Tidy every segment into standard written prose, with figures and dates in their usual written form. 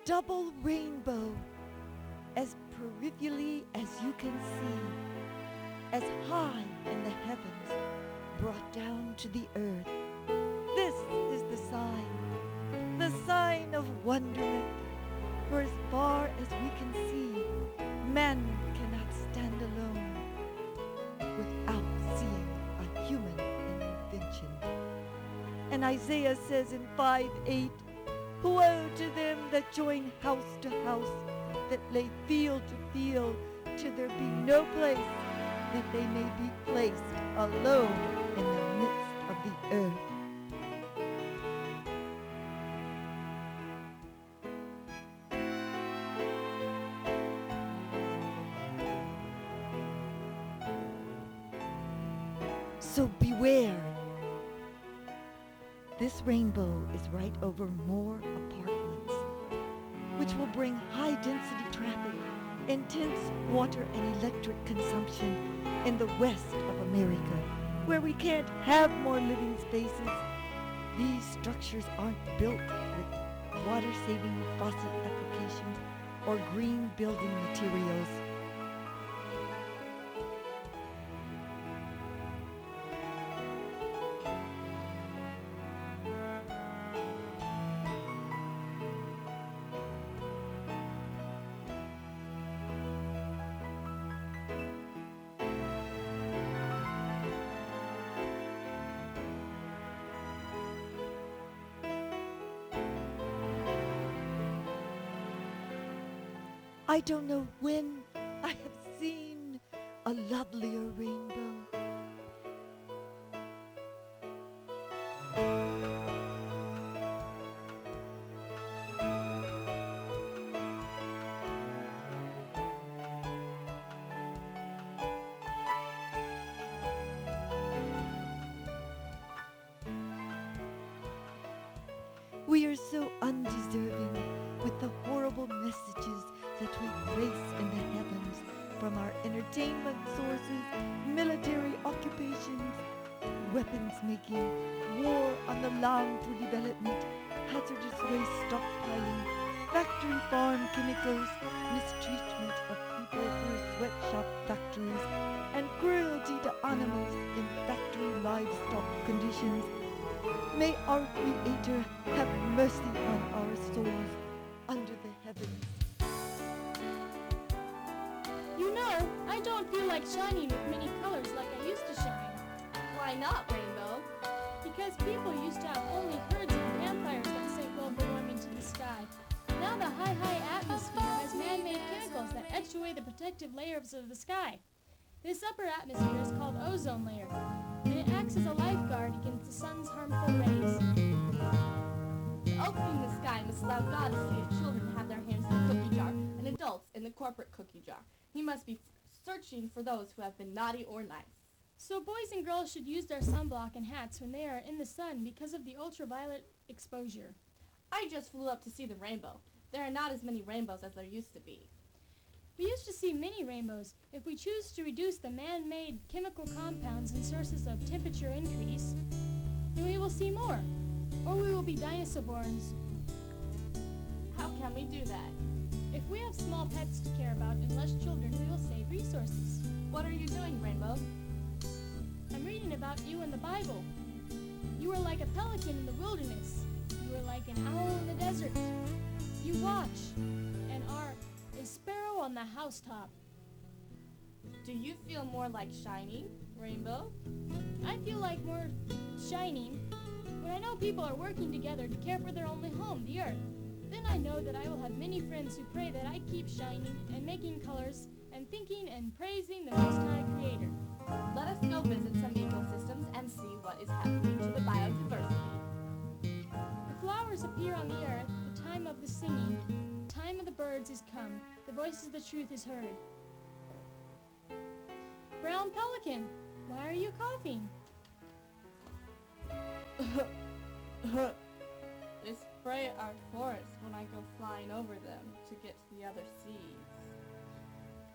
double rainbow, as peripherally as you can see, as high in the heavens, brought down to the earth. This is the sign of wonderment. For as far as we can see, man cannot stand alone without seeing a human invention. And Isaiah says in 5:8, woe to them that join house to house, that lay field to field, till there be no place, that they may be placed alone in the midst of the earth. So beware. This rainbow is right over more apartments, which will bring high-density traffic, intense water and electric consumption in the west of America, where we can't have more living spaces. These structures aren't built with water-saving faucet applications or green building materials. I don't know when I have seen a lovelier rainbow. We are so undeserving with the horrible messages that we place in the heavens from our entertainment sources, military occupations, weapons making, war on the land for development, hazardous waste stockpiling, factory farm chemicals, mistreatment of people through sweatshop factories, and cruelty to animals in factory livestock conditions. May our Creator have mercy on our souls under the heavens. You know, I don't feel like shining with many colors like I used to shine. Why not, Rainbow? Because people used to have only herds of campfires that sent global warming to the sky. Now the high atmosphere has man-made chemicals that etch away the protective layers of the sky. This upper atmosphere is called ozone layer, and it acts as a lifeguard against the sun's harmful rays. Opening the sky must allow God to see if children have their hands in the cookie jar and adults in the corporate cookie jar. He must be searching for those who have been naughty or nice. So boys and girls should use their sunblock and hats when they are in the sun because of the ultraviolet exposure. I just flew up to see the rainbow. There are not as many rainbows as there used to be. We used to see many rainbows. If we choose to reduce the man-made chemical compounds and sources of temperature increase, then we will see more, or we will be dinosaurs. How can we do that? If we have small pets to care about and less children, we will save resources. What are you doing, Rainbow? I'm reading about you in the Bible. You were like a pelican in the wilderness. You were like an owl in the desert. You watch and are a sparrow on the housetop. Do you feel more like shining, Rainbow? I feel like more shining when I know people are working together to care for their only home, the earth. Then I know that I will have many friends who pray that I keep shining and making colors and thinking and praising the Most High Creator. Let us go visit some ecosystems and see what is happening to the biodiversity. The flowers appear on the earth, the time of the singing, the time of the birds is come, the voice of the truth is heard. Brown pelican, why are you coughing? They spray our forests when I go flying over them to get to the other seas.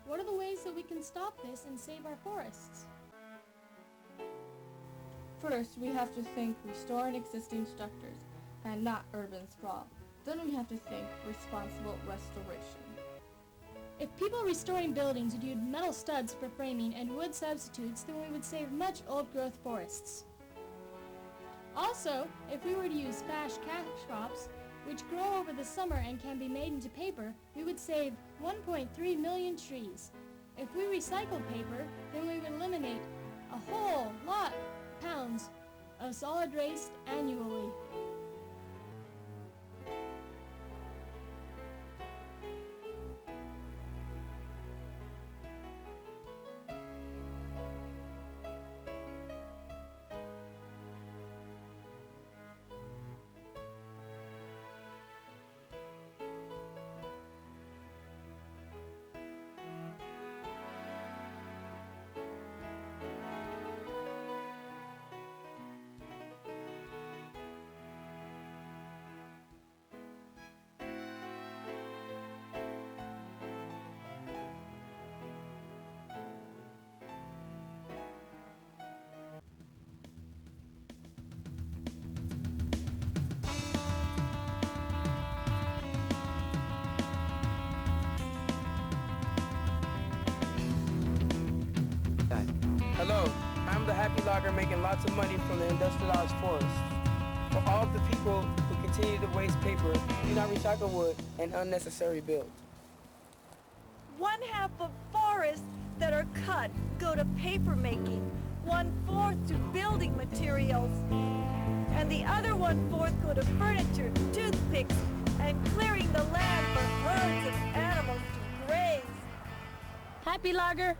What are the ways that we can stop this and save our forests? First, we have to think restoring existing structures and not urban sprawl. Then we have to think responsible restoration. If people restoring buildings would use metal studs for framing and wood substitutes, then we would save much old-growth forests. Also, if we were to use cash crops, which grow over the summer and can be made into paper, we would save 1.3 million trees. If we recycled paper, then we would eliminate a whole lot of pounds of solid waste annually. Hello, I'm the happy logger making lots of money from the industrialized forest. For all of the people who continue to waste paper, do not recycle wood and unnecessary build. 1/2 of forests that are cut go to paper making, 1/4 to building materials, and the other 1/4 go to furniture, toothpicks, and clearing the land for herds of animals to graze. Happy Logger,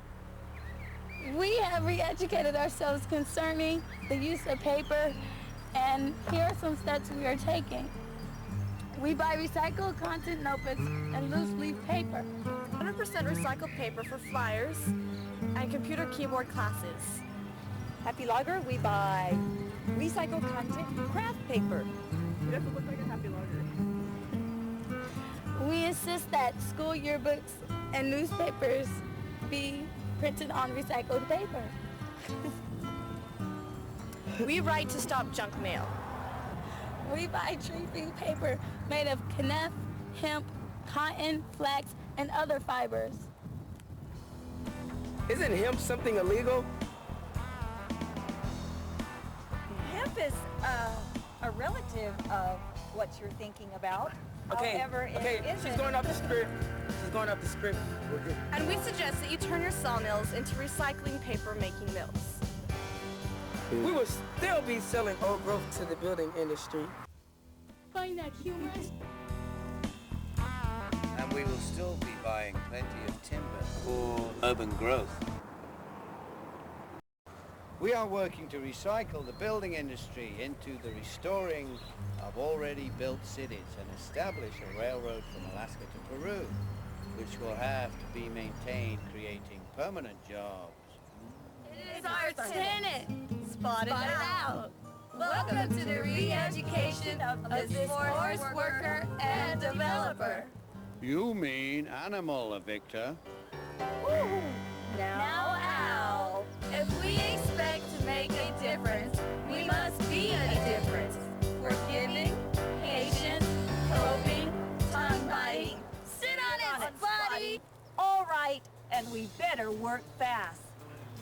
we have re-educated ourselves concerning the use of paper, and here are some steps we are taking. We buy recycled content notebooks and loose leaf paper. 100% recycled paper for flyers and computer keyboard classes. Happy Logger, we buy recycled content craft paper. You doesn't look like a happy logger. We insist that school yearbooks and newspapers be printed on recycled paper. We write to stop junk mail. We buy tree-free paper made of kniff, hemp, cotton, flax, and other fibers. Isn't hemp something illegal? Hemp is a relative of what you're thinking about. However, it isn't. She's going off the script. She's going off the script. And we suggest that you turn your sawmills into recycling paper making mills. We will still be selling old growth to the building industry. Find that humorous? And we will still be buying plenty of timber for urban growth. We are working to recycle the building industry into the restoring of already built cities and establish a railroad from Alaska to Peru, which will have to be maintained, creating permanent jobs. It is our tenant. Spot it out. Welcome to the re-education of this forest worker and developer. You mean animal, Victor? Now, Al, if we expect to make a difference, we must be a difference. Forgiving, patient, hoping, tongue-biting. Sit on it, Spotty! All right, and we better work fast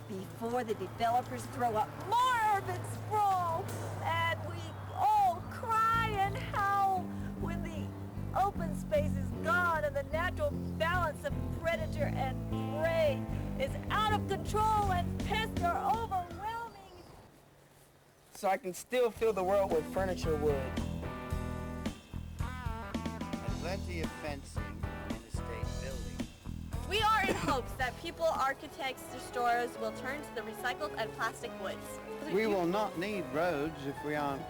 before the developers throw up more urban sprawl and we all cry and howl when the open space is gone and the natural balance of predator and prey is out of control and pests are overwhelming. So I can still fill the world with furniture wood. And plenty of fencing in interstate building. We are in hopes that people, architects, restorers will turn to the recycled and plastic woods. We will not need roads if we aren't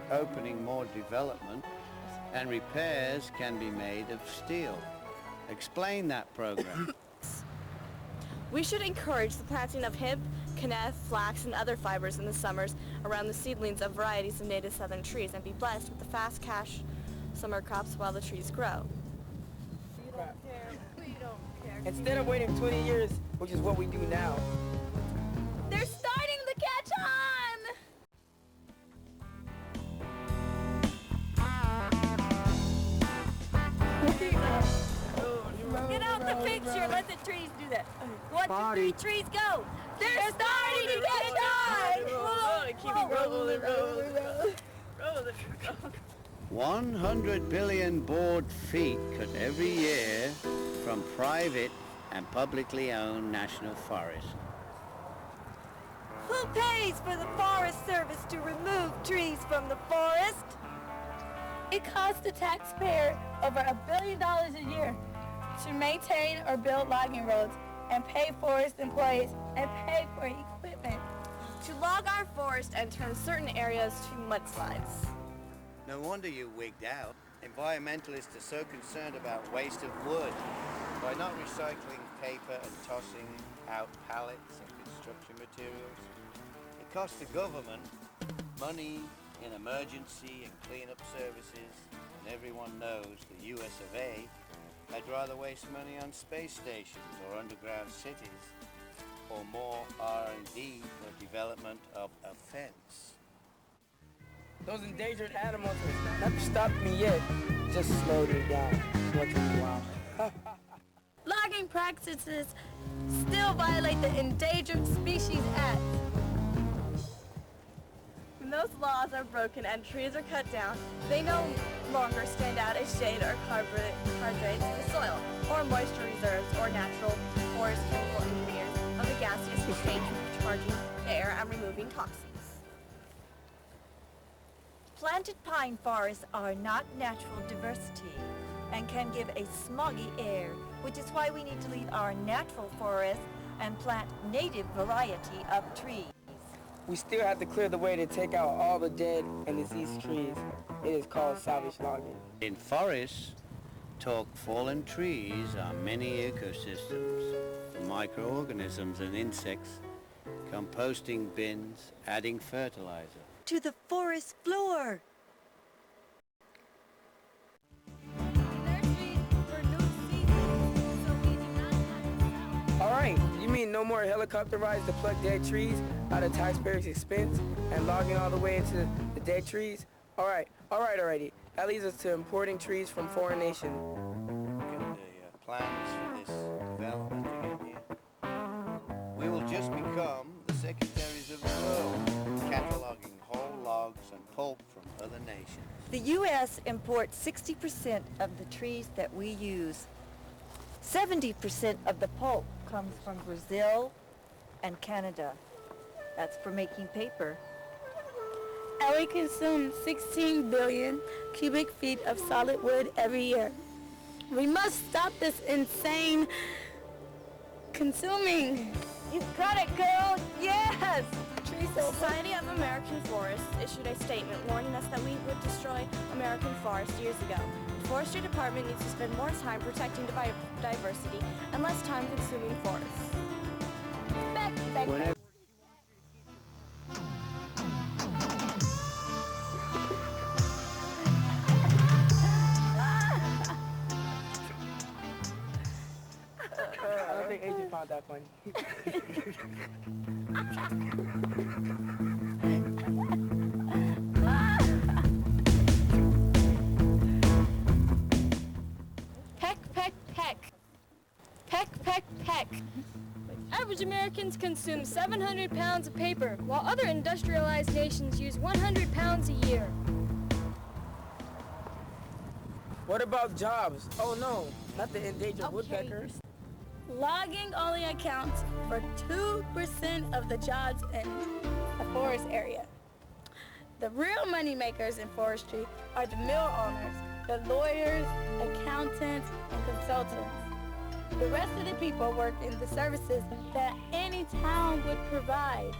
opening more development, and repairs can be made of steel. Explain that program. We should encourage the planting of hemp, kniff, flax, and other fibers in the summers around the seedlings of varieties of native southern trees and be blessed with the fast cash summer crops while the trees grow. Instead of waiting 20 years, which is what we do now, They're starting to catch on! trees do that. 1, 2, Party. 3, trees go. They're starting to get done. Keep it rolling. 100 billion board feet cut every year from private and publicly owned national forests. Who pays for the Forest Service to remove trees from the forest? It costs the taxpayer over $1 billion a year to maintain or build logging roads and pay forest employees and pay for equipment. To log our forest and turn certain areas to mudslides. No wonder you wigged out. Environmentalists are so concerned about waste of wood. By not recycling paper and tossing out pallets and construction materials, it costs the government money in emergency and cleanup services, and everyone knows the U.S.A. I'd rather waste money on space stations or underground cities, or more R&D for development of a fence. Those endangered animals have not stopped me yet. Just slowed me down once in a while. Logging practices still violate the Endangered Species Act. When those laws are broken and trees are cut down, they no longer stand out as shade or carbonates in the soil, or moisture reserves, or natural forest chemical engineers of the gaseous exchange for charging the air and removing toxins. Planted pine forests are not natural diversity and can give a smoggy air, which is why we need to leave our natural forests and plant native variety of trees. We still have to clear the way to take out all the dead and diseased trees. It is called salvage logging. In forests, talk fallen trees are many ecosystems, microorganisms and insects, composting bins, adding fertilizer. To the forest floor. All right, you mean no more helicopter rides to pluck dead trees out of taxpayers' expense and logging all the way into the dead trees? All right, already. That leads us to importing trees from foreign nations. Look at the plans for this development again here. We will just become the secretaries of the world, cataloging whole logs and pulp from other nations. The U.S. imports 60% of the trees that we use. 70% of the pulp comes from Brazil and Canada. That's for making paper. And we consume 16 billion cubic feet of solid wood every year. We must stop this insane consuming. You got it, girl! Yes! The Society of American Forests issued a statement warning us that we would destroy American forests years ago. The Forestry Department needs to spend more time protecting biodiversity and less time consuming forests. Back. Whenever I don't think Adrian found that funny. Peck. Average Americans consume 700 pounds of paper, while other industrialized nations use 100 pounds a year. What about jobs? Oh no, not the endangered woodpeckers. Logging only accounts for 2% of the jobs in the forest area. The real money makers in forestry are the mill owners, the lawyers, accountants, and consultants. The rest of the people work in the services that any town would provide.